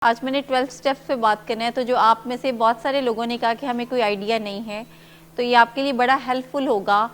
آج میں نے 12 سٹیپس پہ بات کرنا ہے، تو جو آپ میں سے بہت سارے لوگوں نے کہا کہ ہمیں کوئی آئیڈیا نہیں ہے، تو یہ آپ کے لیے بڑا ہیلپ فل ہوگا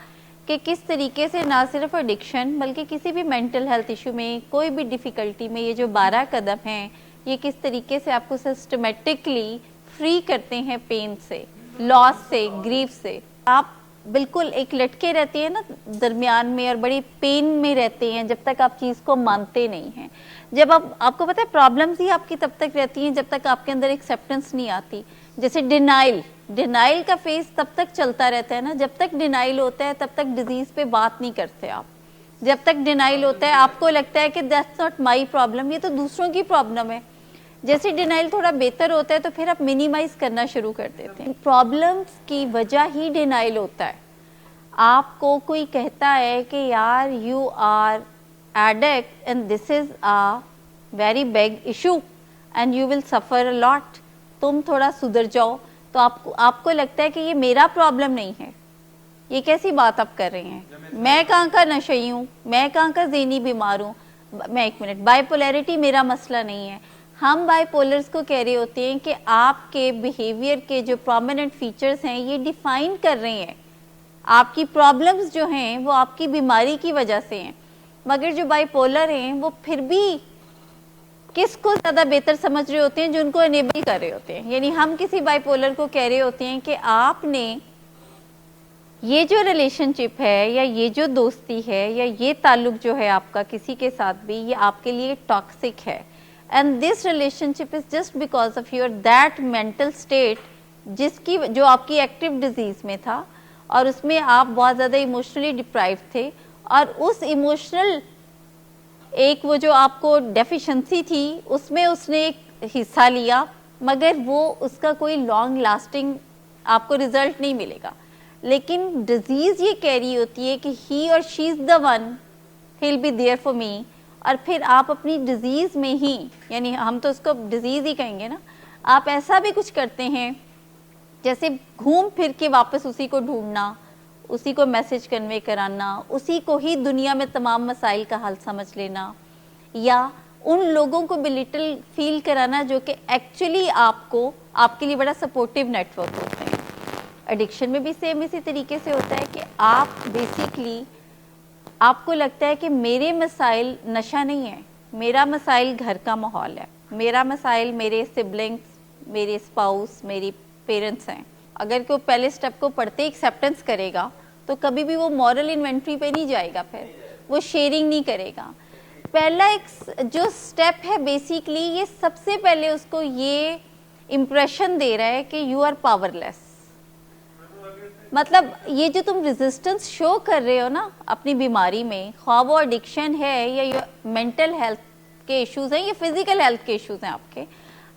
کہ کس طریقے سے نہ صرف ایڈکشن بلکہ کسی بھی مینٹل ہیلتھ ایشو میں، کوئی بھی ڈیفیکلٹی میں یہ جو 12 قدم ہیں یہ کس طریقے سے آپ کو سسٹمیٹکلی فری کرتے ہیں پین سے، لاس سے، گریف سے۔ آپ بالکل ایک لٹکے رہتے ہیں نا درمیان میں اور بڑی پین میں رہتے ہیں جب تک آپ چیز کو مانتے نہیں ہیں۔ جب آپ کو پتہ ہے پرابلمز ہی آپ کی تب تک رہتی ہیں جب تک آپ کے اندر ایکسیپٹنس نہیں آتی۔ جیسے ڈینائل کا فیز تب تک چلتا رہتا ہے نا، جب تک ڈینائل ہوتا ہے تب تک ڈیزیز پہ بات نہیں کرتے آپ۔ جب تک ڈینائل ہوتا ہے آپ کو لگتا ہے کہ دیٹس ناٹ مائی پرابلم، یہ تو دوسروں کی پرابلم ہے۔ جیسے ڈینائل تھوڑا بہتر ہوتا ہے تو پھر آپ منیمائز کرنا شروع کر دیتے ہیں۔ پرابلمز کی وجہ ہی ڈینائل ہوتا ہے۔ آپ کو کوئی کہتا ہے کہ یار you are addict and this is a very big issue and you will suffer a lot، تم تھوڑا سدھر جاؤ، تو آپ کو لگتا ہے کہ یہ میرا پرابلم نہیں ہے۔ یہ کیسی بات آپ کر رہے ہیں؟ میں کہاں کا نشئی ہوں، میں کہاں کا ذہنی بیمار ہوں۔ میں ایک منٹ، بائی پولیرٹی میرا مسئلہ نہیں ہے۔ ہم بائی پولرز کو کہہ رہے ہوتے ہیں کہ آپ کے بیہیویئر کے جو پرومیننٹ فیچرز ہیں یہ ڈیفائن کر رہے ہیں، آپ کی پرابلمز جو ہیں وہ آپ کی بیماری کی وجہ سے ہیں۔ مگر جو بائی پولر ہیں وہ پھر بھی کس کو زیادہ بہتر سمجھ رہے ہوتے ہیں؟ جو ان کو انیبل کر رہے ہوتے ہیں۔ یعنی ہم کسی بائی پولر کو کہہ رہے ہوتے ہیں کہ آپ نے یہ جو ریلیشن شپ ہے یا یہ جو دوستی ہے یا یہ تعلق جو ہے آپ کا کسی کے ساتھ بھی، یہ آپ کے لیے ٹاکسک ہے، and this relation ship is just because of your that mental state جو آپ کی ایکٹیو ڈیزیز میں تھا، اور اس میں آپ بہت زیادہ ایموشنلی ڈپرائیو تھے، اور اس ایموشنل ایک وہ جو آپ کو ڈیفیشنسی تھی اس میں اس نے ایک حصہ لیا، مگر وہ اس کا کوئی لانگ لاسٹنگ آپ کو رزلٹ نہیں ملے گا۔ لیکن ڈیزیز یہ کہہ رہی ہوتی ہے کہ ہی اور she is the one he will be there for me, اور پھر آپ اپنی ڈیزیز میں ہی، یعنی ہم تو اس کو ڈیزیز ہی کہیں گے نا، آپ ایسا بھی کچھ کرتے ہیں جیسے گھوم پھر کے واپس اسی کو ڈھونڈنا، اسی کو میسج کنوے کرانا، اسی کو ہی دنیا میں تمام مسائل کا حل سمجھ لینا، یا ان لوگوں کو بلیٹل فیل کرانا جو کہ ایکچولی آپ کے لیے بڑا سپورٹیو نیٹ ورک ہوتے ہیں۔ ایڈکشن میں بھی سیم اسی طریقے سے ہوتا ہے کہ آپ بیسیکلی آپ کو لگتا ہے کہ میرے مسائل نشہ نہیں ہے، میرا مسائل گھر کا ماحول ہے، میرا مسائل میرے سبلنگس، میرے اسپاؤس، میری پیرنٹس ہیں۔ اگر کوئی پہلے سٹیپ کو پڑھتے ایکسیپٹنس کرے گا تو کبھی بھی وہ مورل انوینٹری پہ نہیں جائے گا، پھر وہ شیئرنگ نہیں کرے گا۔ پہلا ایک جو سٹیپ ہے بیسیکلی یہ سب سے پہلے اس کو یہ امپریشن دے رہا ہے کہ یو آر پاور لیس۔ مطلب یہ جو تم ریزسٹنس شو کر رہے ہو نا اپنی بیماری میں، خواہ وہ ایڈکشن ہے یا مینٹل ہیلتھ کے ایشوز ہیں یا فزیکل ہیلتھ کے ایشوز ہیں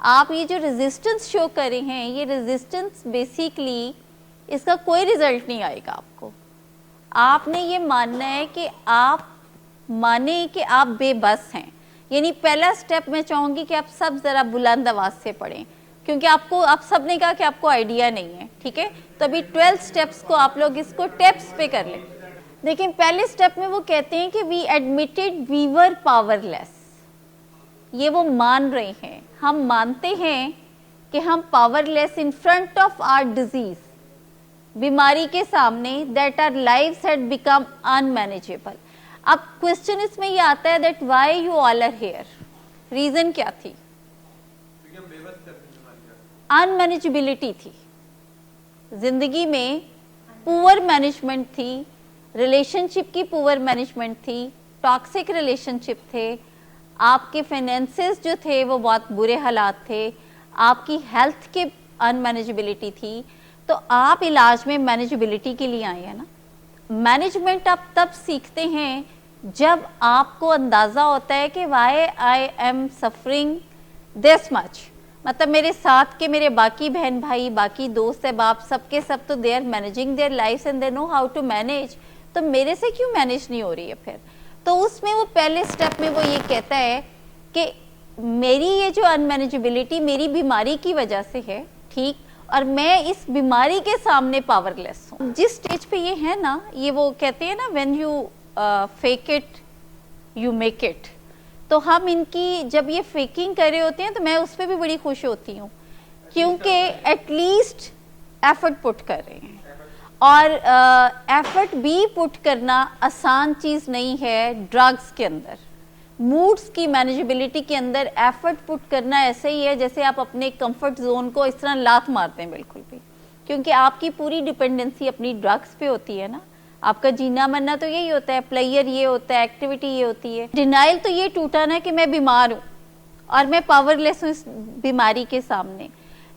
آپ یہ جو ریزسٹنس شو کر رہے ہیں، یہ ریزسٹنس بیسیکلی اس کا کوئی ریزلٹ نہیں آئے گا آپ کو۔ آپ نے یہ ماننا ہے کہ آپ مانیں کہ آپ بے بس ہیں۔ یعنی پہلا سٹیپ میں چاہوں گی کہ آپ سب ذرا بلند آواز سے پڑھیں، کیونکہ آپ سب نے کہا کہ آپ کو آئیڈیا نہیں ہے، ٹھیک ہے؟ تو ابھی 12 سٹیپس کو آپ لوگ اس کو ٹیپس پہ کر لیں۔ دیکھیں پہلے سٹیپ میں وہ کہتے ہیں کہ وی ایڈمیٹڈ وی ور پاور لیس۔ یہ وہ مان رہے ہیں، ہم مانتے ہیں کہ ہم powerless in front of our disease, بیماری کے سامنے، that our lives had become in manageable. اب کوشچن اس میں یہ آتا ہے that why you all are here, reason کیا تھی؟ ان مینیجبلٹی تھی، زندگی میں پور مینجمنٹ تھی، ریلیشن شپ کی پور مینجمنٹ تھی، ٹاکسک ریلیشن شپ تھے، آپ کے فائنینسز جو تھے وہ بہت برے حالات تھے، آپ کی ہیلتھ کے ان مینیجبلٹی تھی، تو آپ علاج میں مینیجبلٹی کے لیے آئے ہیں نا۔ مینجمنٹ آپ تب سیکھتے ہیں جب آپ کو اندازہ ہوتا ہے کہ وائی آئی ایم سفرنگ دس مچ، مطلب میرے ساتھ کے میرے باقی بہن بھائی، باقی دوست احباب، سب کے سب تو they are managing their lives and they know how to manage, تو میرے سے کیوں مینیج نہیں ہو رہی ہے پھر؟ تو اس میں وہ پہلے سٹیپ میں وہ یہ کہتا ہے کہ میری یہ جو ان مینیجبلٹی میری بیماری کی وجہ سے ہے، ٹھیک، اور میں اس بیماری کے سامنے پاور لیس ہوں۔ جس سٹیج پہ یہ ہے نا، یہ وہ کہتے ہیں نا when you fake it you make it, تو ہم ان کی جب یہ فیکنگ کر رہے ہوتے ہیں تو میں اس پہ بھی بڑی خوش ہوتی ہوں کیونکہ ایٹ لیسٹ ایفرٹ پٹ کر رہے ہیں. اور ایفرٹ بھی پٹ کرنا آسان چیز نہیں ہے. ڈرگس کے اندر موڈس کی مینیجبلٹی کے اندر ایفرٹ پٹ کرنا ایسے ہی ہے جیسے آپ اپنے کمفرٹ زون کو اس طرح لات مارتے ہیں بالکل بھی, کیونکہ آپ کی پوری ڈپینڈنسی اپنی ڈرگس پہ ہوتی ہے نا. آپ کا جینا مرنا تو یہی ہوتا ہے, پلیئر یہ ہوتا ہے, ایکٹیویٹی یہ ہوتی ہے. ڈینائل تو یہ ٹوٹا نا کہ میں بیمار ہوں اور میں پاور لیس ہوں اس بیماری کے سامنے.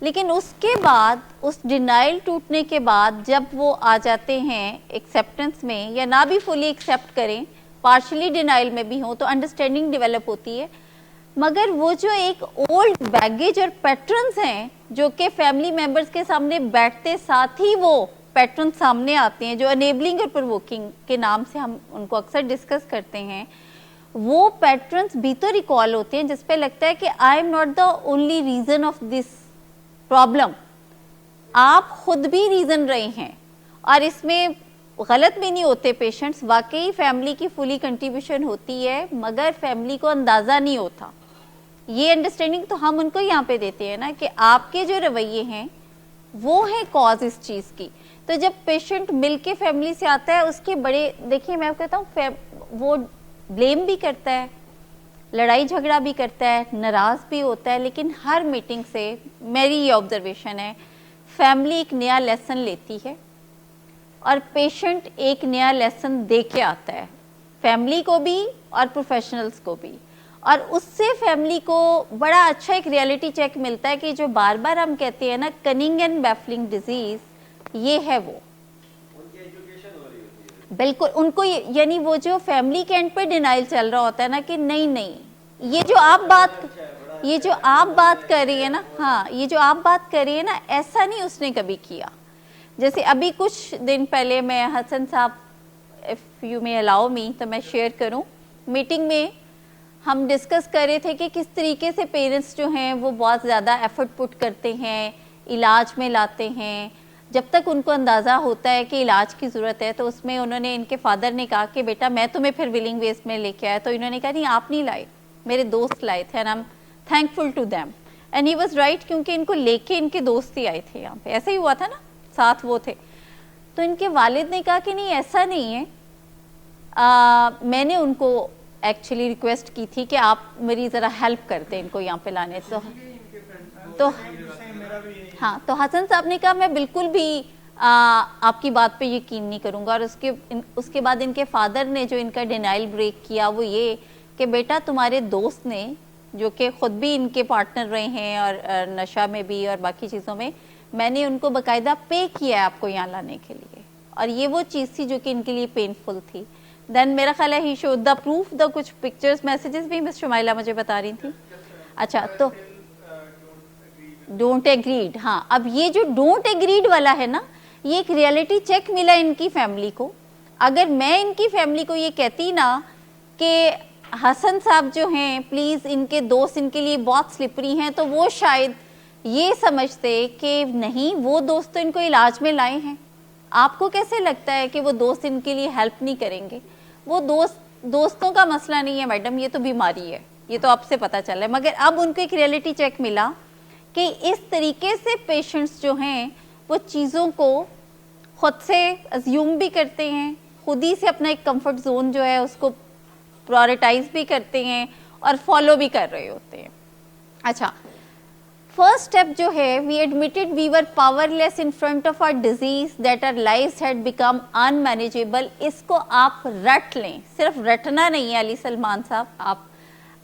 لیکن اس کے بعد اس ڈینائل ٹوٹنے کے بعد جب وہ آ جاتے ہیں ایکسیپٹنس میں, یا نہ بھی فلی ایکسیپٹ کریں, پارشلی ڈینائل میں بھی ہوں, تو انڈرسٹینڈنگ ڈیولپ ہوتی ہے. مگر وہ جو ایک اولڈ بیگیج اور پیٹرنز ہیں جو کہ فیملی ممبرز کے سامنے بیٹھتے ساتھ ہی وہ پیٹرن سامنے آتے ہیں, جو انیبلنگ اور پرووکنگ کے نام سے ہم ان کو اکثر ڈسکس کرتے ہیں, وہ پیٹرنز بھی تو ریکال ہوتے ہیں جس پہ لگتا ہے کہ I am not the only reason of this problem. آپ خود بھی ریزن رہے ہیں, اور اس میں غلط بھی نہیں ہوتے پیشنٹس, واقعی فیملی کی فلی کنٹریبیوشن ہوتی ہے مگر فیملی کو اندازہ نہیں ہوتا. یہ انڈرسٹینڈنگ تو ہم ان کو یہاں پہ دیتے ہیں نا کہ آپ کے جو رویے ہیں وہ ہیں کاز اس چیز کی. تو جب پیشنٹ مل کے فیملی سے آتا ہے اس کے بڑے, دیکھیے میں کہتا ہوں وہ بلیم بھی کرتا ہے, لڑائی جھگڑا بھی کرتا ہے, ناراض بھی ہوتا ہے, لیکن ہر میٹنگ سے میری یہ آبزرویشن ہے فیملی ایک نیا لیسن لیتی ہے اور پیشنٹ ایک نیا لیسن دے کے آتا ہے, فیملی کو بھی اور پروفیشنلز کو بھی. اور اس سے فیملی کو بڑا اچھا ایک ریئلٹی چیک ملتا ہے کہ جو بار بار ہم کہتے ہیں نا کننگ اینڈ بیفلنگ ڈیزیز, یہ ہے وہ بالکل ان کو, یعنی وہ جو فیملی کے اینڈ پہ ڈینائل چل رہا ہوتا ہے نا کہ نہیں یہ جو آپ بات کر رہی ہے نا, ہاں یہ جو آپ بات کر رہی ہے نا ایسا نہیں اس نے کبھی کیا. جیسے ابھی کچھ دن پہلے میں حسن صاحب if you may allow me تو میں شیئر کروں, میٹنگ میں ہم ڈسکس کر رہے تھے کہ کس طریقے سے پیرنٹس جو ہیں وہ بہت زیادہ ایفرٹ پٹ کرتے ہیں, علاج میں لاتے ہیں جب تک ان کو اندازہ ہوتا ہے کہ علاج کی ضرورت ہے. تو اس میں انہوں نے, ان کے فادر نے کہا کہ بیٹا میں تمہیں پھر ولنگ ویز میں لے کے آیا. تو انہوں نے کہا نہیں آپ نہیں لائے, میرے دوست لائے تھے, and I'm thankful to them. And he was right, کیونکہ ان کو لے کے ان کے دوست ہی آئے تھے یہاں پہ, ایسا ہی ہوا تھا نا, ساتھ وہ تھے. تو ان کے والد نے کہا کہ نہیں ایسا نہیں ہے, میں نے ان کو ایکچولی ریکویسٹ کی تھی کہ آپ میری ذرا ہیلپ کرتے ان کو یہاں پہ لانے. تو ہاں, تو حسن صاحب نے کہا میں بالکل بھی آپ کی بات پہ یقین نہیں کروں گا. اور اس کے بعد ان کے فادر نے جو ان کا ڈینائل بریک کیا وہ یہ کہ بیٹا تمہارے دوست نے, جو کہ خود بھی ان کے پارٹنر رہے ہیں اور نشہ میں بھی اور باقی چیزوں میں نے ان کو باقاعدہ پے کیا ہے آپ کو یہاں لانے کے لیے, اور یہ وہ چیز تھی جو کہ ان کے لیے پینفل تھی. دین میرا خیال ہے ہی شوڈ دا پروف, دا کچھ پکچرز میسیجز بھی مس شمائلہ مجھے بتا رہی تھی. اچھا, تو ڈونٹ ایگریڈ, ہاں اب یہ جو ڈونٹ ایگریڈ والا ہے نا, یہ ایک ریئلٹی چیک ملا ان کی فیملی کو. اگر میں ان کی فیملی کو یہ کہتی نا کہ حسن صاحب جو ہیں پلیز ان کے دوست ان کے لیے بہت سلپری ہیں, تو وہ شاید یہ سمجھتے کہ نہیں وہ دوست تو ان کو علاج میں لائے ہیں. آپ کو کیسے لگتا ہے کہ وہ دوست ان کے لیے ہیلپ نہیں کریں گے؟ وہ دوستوں کا مسئلہ نہیں ہے میڈم, یہ تو بیماری ہے, یہ تو آپ سے پتہ چل رہا ہے. مگر اب ان کو ایک ریئلٹی چیک ملا کہ اس طریقے سے پیشنٹس جو ہیں وہ چیزوں کو خود سے ازیوم بھی کرتے ہیں, خود ہی سے اپنا ایک کمفرٹ زون جو ہے اس کو پرائورٹائز بھی کرتے ہیں اور فالو بھی کر رہے ہوتے ہیں. اچھا, فرسٹ اسٹیپ جو ہے, we admitted we were powerless in front of our disease that our lives had become ان مینیجیبل. اس کو آپ رٹ لیں, صرف رٹنا نہیں ہے علی سلمان صاحب,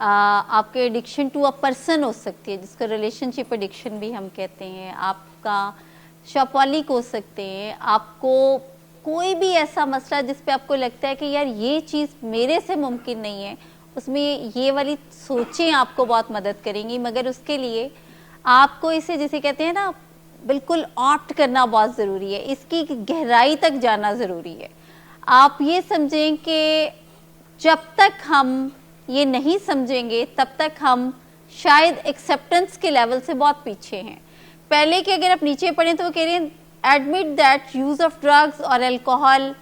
آپ کے ایڈکشن ٹو اے پرسن ہو سکتی ہے جس کو ریلیشن شپ ایڈکشن بھی ہم کہتے ہیں, آپ کا شاپالیک ہو سکتے ہیں, آپ کو کوئی بھی ایسا مسئلہ جس پہ آپ کو لگتا ہے کہ یار یہ چیز میرے سے ممکن نہیں ہے, اس میں یہ والی سوچیں آپ کو بہت مدد کریں گی. مگر اس کے لیے آپ کو اسے جسے کہتے ہیں نا بالکل آپٹ کرنا بہت ضروری ہے, اس کی گہرائی تک جانا ضروری ہے. آپ یہ سمجھیں کہ جب تک ہم یہ نہیں سمجھیں گے تب تک ہم شاید ایکسیپٹنس کے لیول سے بہت پیچھے ہیں. پہلے کہ اگر آپ نیچے پڑھیں تو وہ کہہ رہے ہیں admit that use of drugs or alcohol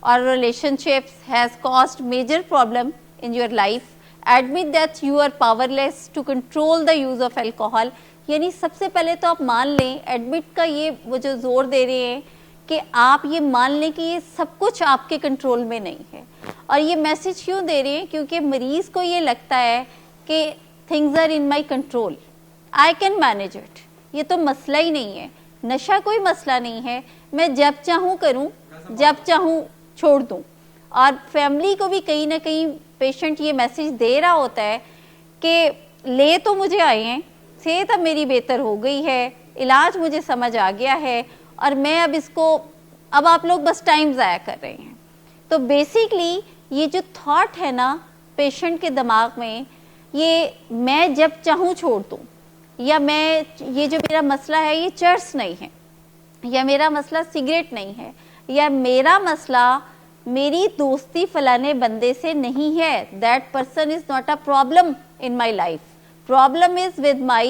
or relationships has caused major problem in your life admit that you are powerless to control the use of alcohol. یعنی سب سے پہلے تو آپ مان لیں, ایڈمٹ کا یہ وہ جو زور دے رہے ہیں کہ آپ یہ مان لیں کہ یہ سب کچھ آپ کے کنٹرول میں نہیں ہے. اور یہ میسج کیوں دے رہے ہیں؟ کیونکہ مریض کو یہ لگتا ہے کہ things are in my control, I can manage it. یہ تو مسئلہ ہی نہیں ہے, نشہ کوئی مسئلہ نہیں ہے, میں جب چاہوں کروں, جب چاہوں چھوڑ دوں. اور فیملی کو بھی کہیں نہ کہیں پیشنٹ یہ میسج دے رہا ہوتا ہے کہ لے تو مجھے آئے ہیں, صحت اب میری بہتر ہو گئی ہے, علاج مجھے سمجھ آ گیا ہے, اور میں اب اس کو, اب آپ لوگ بس ٹائم ضائع کر رہے ہیں. تو بیسیکلی یہ جو تھاٹ ہے نا پیشنٹ کے دماغ میں, یہ میں جب چاہوں چھوڑ دوں, یا میں یہ جو میرا مسئلہ ہے یہ چرس نہیں ہے, یا میرا مسئلہ سگریٹ نہیں ہے, یا میرا مسئلہ میری دوستی فلانے بندے سے نہیں ہے, that person is not a problem in my life, problem is with my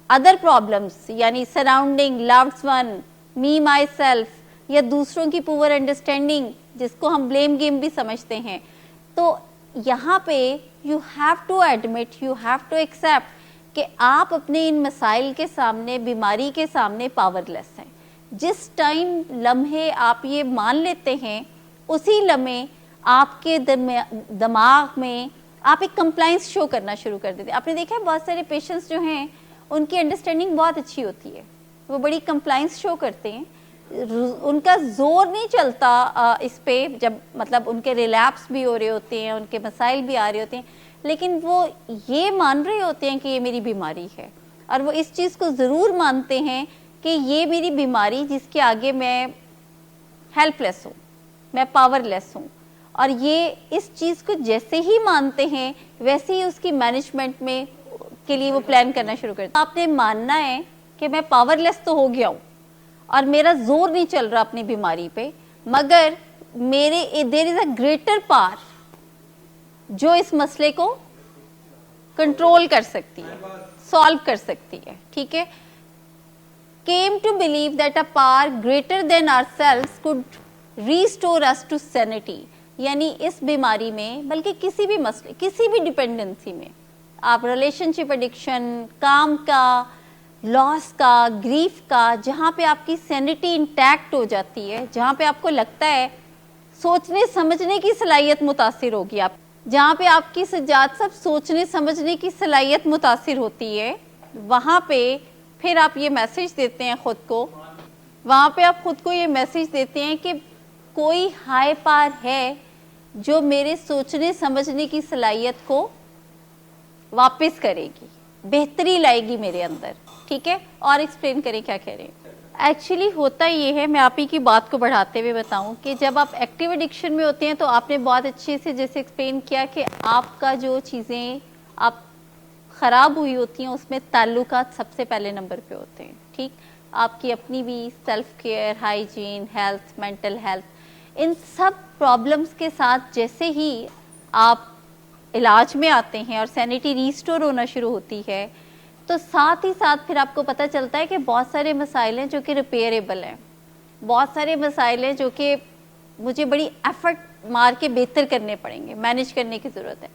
other problems, یعنی surrounding, loved one, me myself, یا دوسروں کی پور انڈرسٹینڈنگ جس کو ہم بلیم گیم بھی سمجھتے ہیں. تو یہاں پہ you have to admit, you have to accept کہ آپ اپنے ان مسائل کے سامنے, بیماری کے سامنے پاورلیس ہیں. جس ٹائم لمحے آپ یہ مان لیتے ہیں, اسی لمحے آپ کے دماغ میں آپ ایک کمپلائنس شو کرنا شروع کر دیتے ہیں. آپ نے دیکھا ہے بہت سارے پیشنٹس جو ہیں ان کی انڈرسٹینڈنگ بہت اچھی ہوتی ہے, وہ بڑی کمپلائنس شو کرتے ہیں, ان کا زور نہیں چلتا اس پہ, جب مطلب ان کے ریلیپس بھی ہو رہے ہوتے ہیں, ان کے مسائل بھی آ رہے ہوتے ہیں, لیکن وہ یہ مان رہے ہوتے ہیں کہ یہ میری بیماری ہے, اور وہ اس چیز کو ضرور مانتے ہیں کہ یہ میری بیماری جس کے آگے میں ہیلپ لیس ہوں, میں پاور لیس ہوں. اور یہ اس چیز کو جیسے ہی مانتے ہیں ویسے ہی اس کی مینجمنٹ میں کے لیے وہ پلان کرنا شروع کرتے ہیں. آپ نے ماننا ہے کہ میں پاور لیس تو ہو گیا ہوں اور میرا زور نہیں چل رہا اپنی بیماری پہ, مگر میرے دیر از اے گریٹر پاور جو اس مسئلے کو کنٹرول کر سکتی ہے, سالو کر سکتی ہے. ٹھیک ہے, came to believe that a power greater than ourselves could restore us to sanity. یعنی اس بیماری میں, بلکہ کسی بھی مسئلے, کسی بھی ڈپینڈنسی میں, آپ ریلیشن شپ ایڈکشن, کام کا لاس کا, گریف کا, جہاں پہ آپ کی سینٹی انٹیکٹ ہو جاتی ہے, جہاں پہ آپ کو لگتا ہے سوچنے سمجھنے کی صلاحیت متاثر ہوگی, آپ جہاں پہ آپ کی سجاد صاحب سوچنے سمجھنے کی صلاحیت متاثر ہوتی ہے, وہاں پہ پھر آپ یہ میسج دیتے ہیں خود کو, وہاں پہ آپ خود کو یہ میسج دیتے ہیں کہ کوئی ہائی پاور ہے جو میرے سوچنے سمجھنے کی صلاحیت کو واپس کرے گی, بہتری لائے گی میرے اندر. ٹھیک ہے, اور ایکسپلین کریں کیا کہہ رہے ہیں. ایکچولی ہوتا یہ ہے, میں آپ ہی کی بات کو بڑھاتے ہوئے بتاؤں کہ جب آپ ایکٹیو ایڈکشن میں ہوتے ہیں تو آپ نے بہت اچھے سے جیسے ایکسپلین کیا کہ آپ کا جو چیزیں آپ خراب ہوئی ہوتی ہیں اس میں تعلقات سب سے پہلے نمبر پہ ہوتے ہیں. ٹھیک, آپ کی اپنی بھی self care, hygiene, health, mental health, ان سب پرابلمس کے ساتھ جیسے ہی آپ علاج میں آتے ہیں اور سینٹی ریسٹور ہونا شروع ہوتی ہے, تو ساتھ ہی ساتھ پھر آپ کو پتہ چلتا ہے کہ بہت سارے مسائل ہیں جو کہ ریپیئریبل ہیں, بہت سارے مسائل ہیں جو کہ مجھے بڑی ایفرٹ مار کے بہتر کرنے پڑیں گے, مینیج کرنے کی ضرورت ہے.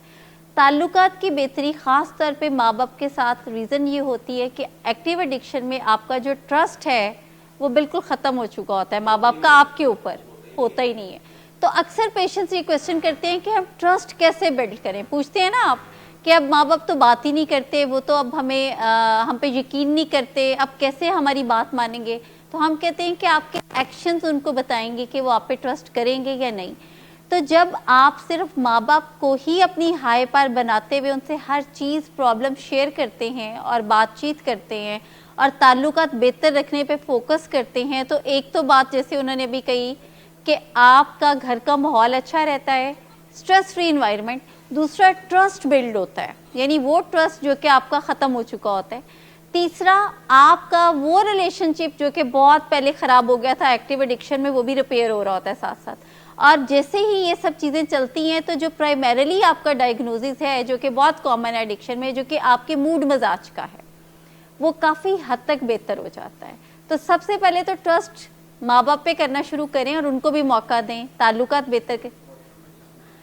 تعلقات کی بہتری خاص طور پہ ماں باپ کے ساتھ ریزن یہ ہوتی ہے کہ ایکٹیو ایڈکشن میں آپ کا جو ٹرسٹ ہے وہ بالکل ختم ہو چکا ہوتا ہے, ماں باپ کا آپ کے اوپر ہوتا ہی نہیں ہے. تو اکثر پیشنٹس یہ کویسچن کرتے ہیں کہ ہم ٹرسٹ کیسے بلڈ کریں, پوچھتے ہیں نا آپ کہ اب ماں باپ تو بات ہی نہیں کرتے, وہ تو اب ہم پہ یقین نہیں کرتے, اب کیسے ہماری بات مانیں گے. تو ہم کہتے ہیں کہ آپ کے ایکشنز ان کو بتائیں گے کہ وہ آپ پہ ٹرسٹ کریں گے یا نہیں. تو جب آپ صرف ماں باپ کو ہی اپنی ہائی پار بناتے ہوئے ان سے ہر چیز پرابلم شیئر کرتے ہیں اور بات چیت کرتے ہیں اور تعلقات بہتر رکھنے پہ فوکس کرتے ہیں, تو ایک تو بات جیسے انہوں نے بھی کہی کہ آپ کا گھر کا ماحول اچھا رہتا ہے, اسٹریس فری انوائرمنٹ. دوسرا ٹرسٹ بلڈ ہوتا ہے, یعنی وہ ٹرسٹ جو کہ آپ کا ختم ہو چکا ہوتا ہے. تیسرا, آپ کا وہ ریلیشن شپ جو کہ بہت پہلے خراب ہو گیا تھا ایکٹیو ایڈکشن میں, وہ بھی ریپیئر ہو رہا ہوتا ہے ساتھ ساتھ. اور جیسے ہی یہ سب چیزیں چلتی ہیں تو جو پرائمریلی آپ کا ڈائگنوزس ہے جو کہ بہت کامن ہے ایڈکشن میں, جو کہ آپ کے موڈ مزاج کا ہے, وہ کافی حد تک بہتر ہو جاتا ہے. تو سب سے پہلے تو ٹرسٹ ماں باپ پہ کرنا شروع کریں اور ان کو بھی موقع دیں, تعلقات بہتر کریں.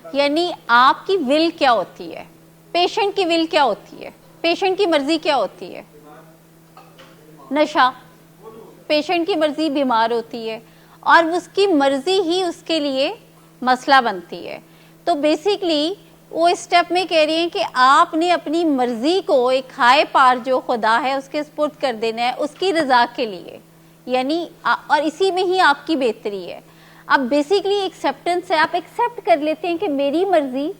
یعنی آپ کی ول کیا ہوتی ہے, پیشنٹ کی ول کیا ہوتی ہے, پیشنٹ کی مرضی کیا ہوتی ہے؟ نشہ. پیشنٹ کی مرضی بیمار ہوتی ہے اور اس کی مرضی ہی اس کے لیے مسئلہ بنتی ہے. تو بیسیکلی وہ اسٹیپ میں کہہ رہی ہیں کہ آپ نے اپنی مرضی کو ایک ہائے پار جو خدا ہے اس کے سپرد کر دینا ہے اس کی رضا کے لیے, یعنی اور اسی میں ہی آپ کی بہتری ہے. اب بیسیکلی ایکسیپٹنس ہے, آپ ایکسیپٹ کر لیتے ہیں کہ میری مرضی,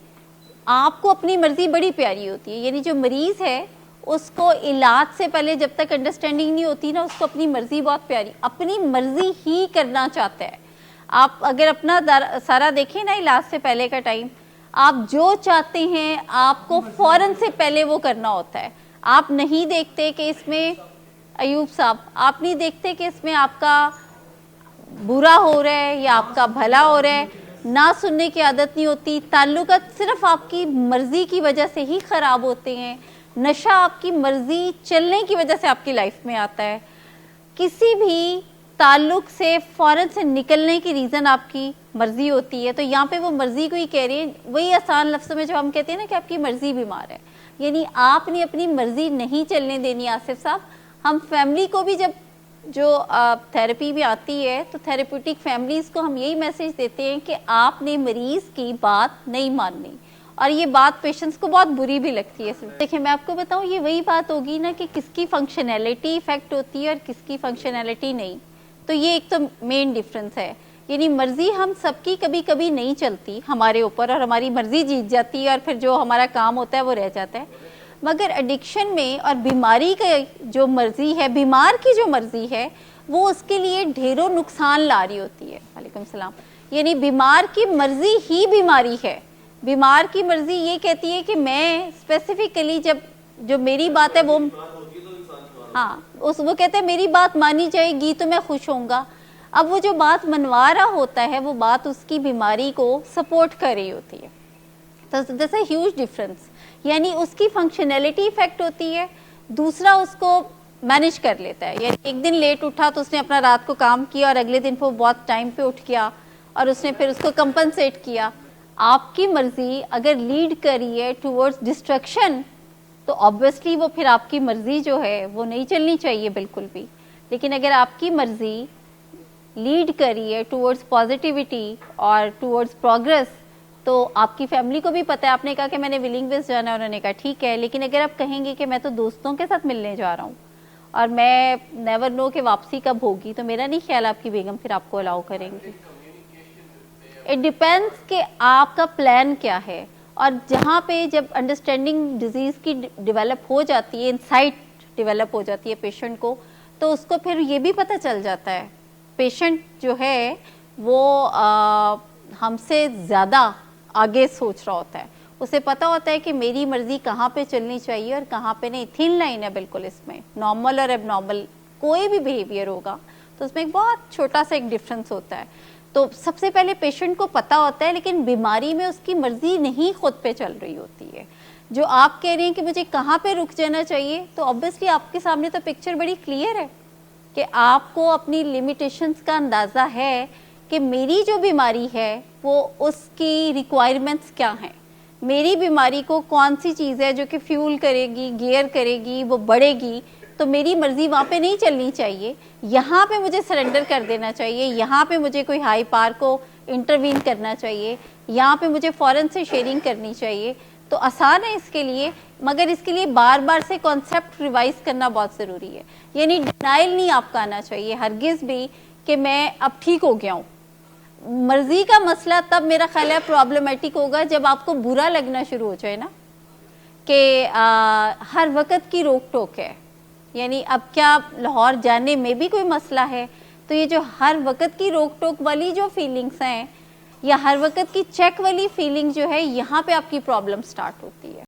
آپ کو اپنی مرضی بڑی پیاری ہوتی ہے. یعنی جو مریض ہے اس کو علاج سے پہلے جب تک انڈرسٹینڈنگ نہیں ہوتی نا, اس کو اپنی مرضی بہت پیاری, اپنی مرضی ہی کرنا چاہتا ہے. آپ اگر اپنا سارا دیکھیں نا علاج سے پہلے کا ٹائم, آپ جو چاہتے ہیں آپ کو فوراً سے پہلے وہ کرنا ہوتا ہے. آپ نہیں دیکھتے کہ اس میں, ایوب صاحب آپ نہیں دیکھتے کہ اس میں آپ کا برا ہو رہا ہے یا آپ کا بھلا ہو رہا ہے, نہ سننے کی عادت نہیں ہوتی. تعلقات صرف آپ کی مرضی کی وجہ سے ہی خراب ہوتے ہیں. نشہ آپ کی مرضی چلنے کی وجہ سے آپ کی لائف میں آتا ہے. کسی بھی تعلق سے فوراً سے نکلنے کی ریزن آپ کی مرضی ہوتی ہے. تو یہاں پہ وہ مرضی کو ہی کہہ رہے ہیں, وہی آسان لفظوں میں جو ہم کہتے ہیں نا کہ آپ کی مرضی بیمار ہے, یعنی آپ نے اپنی مرضی نہیں چلنے دینی. آصف صاحب, ہم فیملی کو بھی جب جو تھیراپی بھی آتی ہے تو تھیراپیوٹک فیملیز کو ہم یہی میسج دیتے ہیں کہ آپ نے مریض کی بات نہیں ماننی, اور یہ بات پیشنٹس کو بہت بری بھی لگتی ہے. دیکھیں میں آپ کو بتاؤں, یہ وہی بات ہوگی نا کہ کس کی فنکشنالٹی افیکٹ ہوتی ہے اور کس کی فنکشنالٹی نہیں. تو یہ ایک تو مین ڈفرنس ہے. یعنی مرضی ہم سب کی کبھی کبھی نہیں چلتی ہمارے اوپر, اور ہماری مرضی جیت جاتی ہے اور پھر جو ہمارا کام ہوتا ہے وہ رہ جاتا ہے. مگر ایڈکشن میں اور بیماری کا جو مرضی ہے, بیمار کی جو مرضی ہے, وہ اس کے لیے ڈھیروں نقصان لا رہی ہوتی ہے. وعلیکم السلام. یعنی بیمار کی مرضی ہی بیماری ہے. بیمار کی مرضی یہ کہتی ہے کہ میں اسپیسیفکلی جب جو میری بات ہے وہ, ہاں وہ کہتے ہیں میری بات مانی جائے گی تو میں خوش ہوں گا. اب وہ جو بات منوا رہا ہوتا ہے وہ بات اس کی بیماری کو سپورٹ کر رہی ہوتی ہے. تو دس اے ہیوج ڈفرنس. یعنی اس کی فنکشنالٹی افیکٹ ہوتی ہے, دوسرا اس کو مینج کر لیتا ہے. یعنی ایک دن لیٹ اٹھا تو اس نے اپنا رات کو کام کیا اور اگلے دن وہ بہت ٹائم پہ اٹھ گیا اور اس نے پھر اس کو کمپنسیٹ کیا. آپ کی مرضی اگر لیڈ کری ہے ٹورڈز ڈسٹرکشن تو آبویسلی وہ پھر آپ کی مرضی جو ہے وہ نہیں چلنی چاہیے بالکل بھی. لیکن اگر آپ کی مرضی لیڈ کری ہے ٹورڈز پازیٹیوٹی اور ٹورڈز پروگرس, تو آپ کی فیملی کو بھی پتہ ہے. آپ نے کہا کہ میں نے ولنگ ویز جانا ہے, انہوں نے کہا ٹھیک ہے. لیکن اگر آپ کہیں گے کہ میں تو دوستوں کے ساتھ ملنے جا رہا ہوں اور میں نیور نو کہ واپسی کب ہوگی, تو میرا نہیں خیال آپ کی بیگم پھر آپ کو الاؤ کریں گی. اٹ ڈیپینڈس کہ آپ کا پلان کیا ہے. اور جہاں پہ جب انڈرسٹینڈنگ ڈیزیز کی ڈیولپ ہو جاتی ہے, انسائٹ ڈیولپ ہو جاتی ہے پیشنٹ کو, تو اس کو پھر یہ بھی پتہ چل جاتا ہے. پیشنٹ جو ہے وہ ہم سے زیادہ آگے سوچ رہا ہوتا ہے. اسے پتہ ہوتا ہے کہ میری مرضی کہاں پہ چلنی چاہیے اور کہاں پہ نہیں. تھن لائن ہے بالکل اس میں, نارمل اور اب نارمل کوئی بھی بیہیویئر ہوگا تو اس میں ایک بہت چھوٹا سا ایک ڈفرینس ہوتا ہے. تو سب سے پہلے پیشنٹ کو پتہ ہوتا ہے, لیکن بیماری میں اس کی مرضی نہیں خود پہ چل رہی ہوتی ہے. جو آپ کہہ رہے ہیں کہ مجھے کہاں پہ رک جانا چاہیے, تو آبویسلی آپ کے سامنے تو پکچر بڑی کلیئر ہے کہ آپ کو اپنی لیمیٹیشنز کا اندازہ ہے کہ میری جو بیماری ہے وہ اس کی ریکوائرمنٹس کیا ہیں. میری بیماری کو کون سی چیز ہے جو کہ فیول کرے گی, گیئر کرے گی, وہ بڑھے گی, تو میری مرضی وہاں پہ نہیں چلنی چاہیے. یہاں پہ مجھے سرنڈر کر دینا چاہیے, یہاں پہ مجھے کوئی ہائی پار کو انٹروین کرنا چاہیے, یہاں پہ مجھے فوراً سے شیئرنگ کرنی چاہیے. تو آسان ہے اس کے لیے, مگر اس کے لیے بار بار سے کانسیپٹ ریوائز کرنا بہت ضروری ہے. یعنی ڈینائل نہیں آپ کا آنا چاہیے ہرگز بھی کہ میں اب ٹھیک ہو گیا ہوں. مرضی کا مسئلہ تب میرا خیال ہے پرابلمٹک ہوگا جب آپ کو برا لگنا شروع ہو جائے نا کہ ہر وقت کی روک ٹوک ہے. یعنی اب کیا لاہور جانے میں بھی کوئی مسئلہ ہے, تو یہ جو ہر وقت کی روک ٹوک والی جو فیلنگس ہیں یا ہر وقت کی چیک والی فیلنگ جو ہے, یہاں پہ آپ کی پرابلم سٹارٹ ہوتی ہے.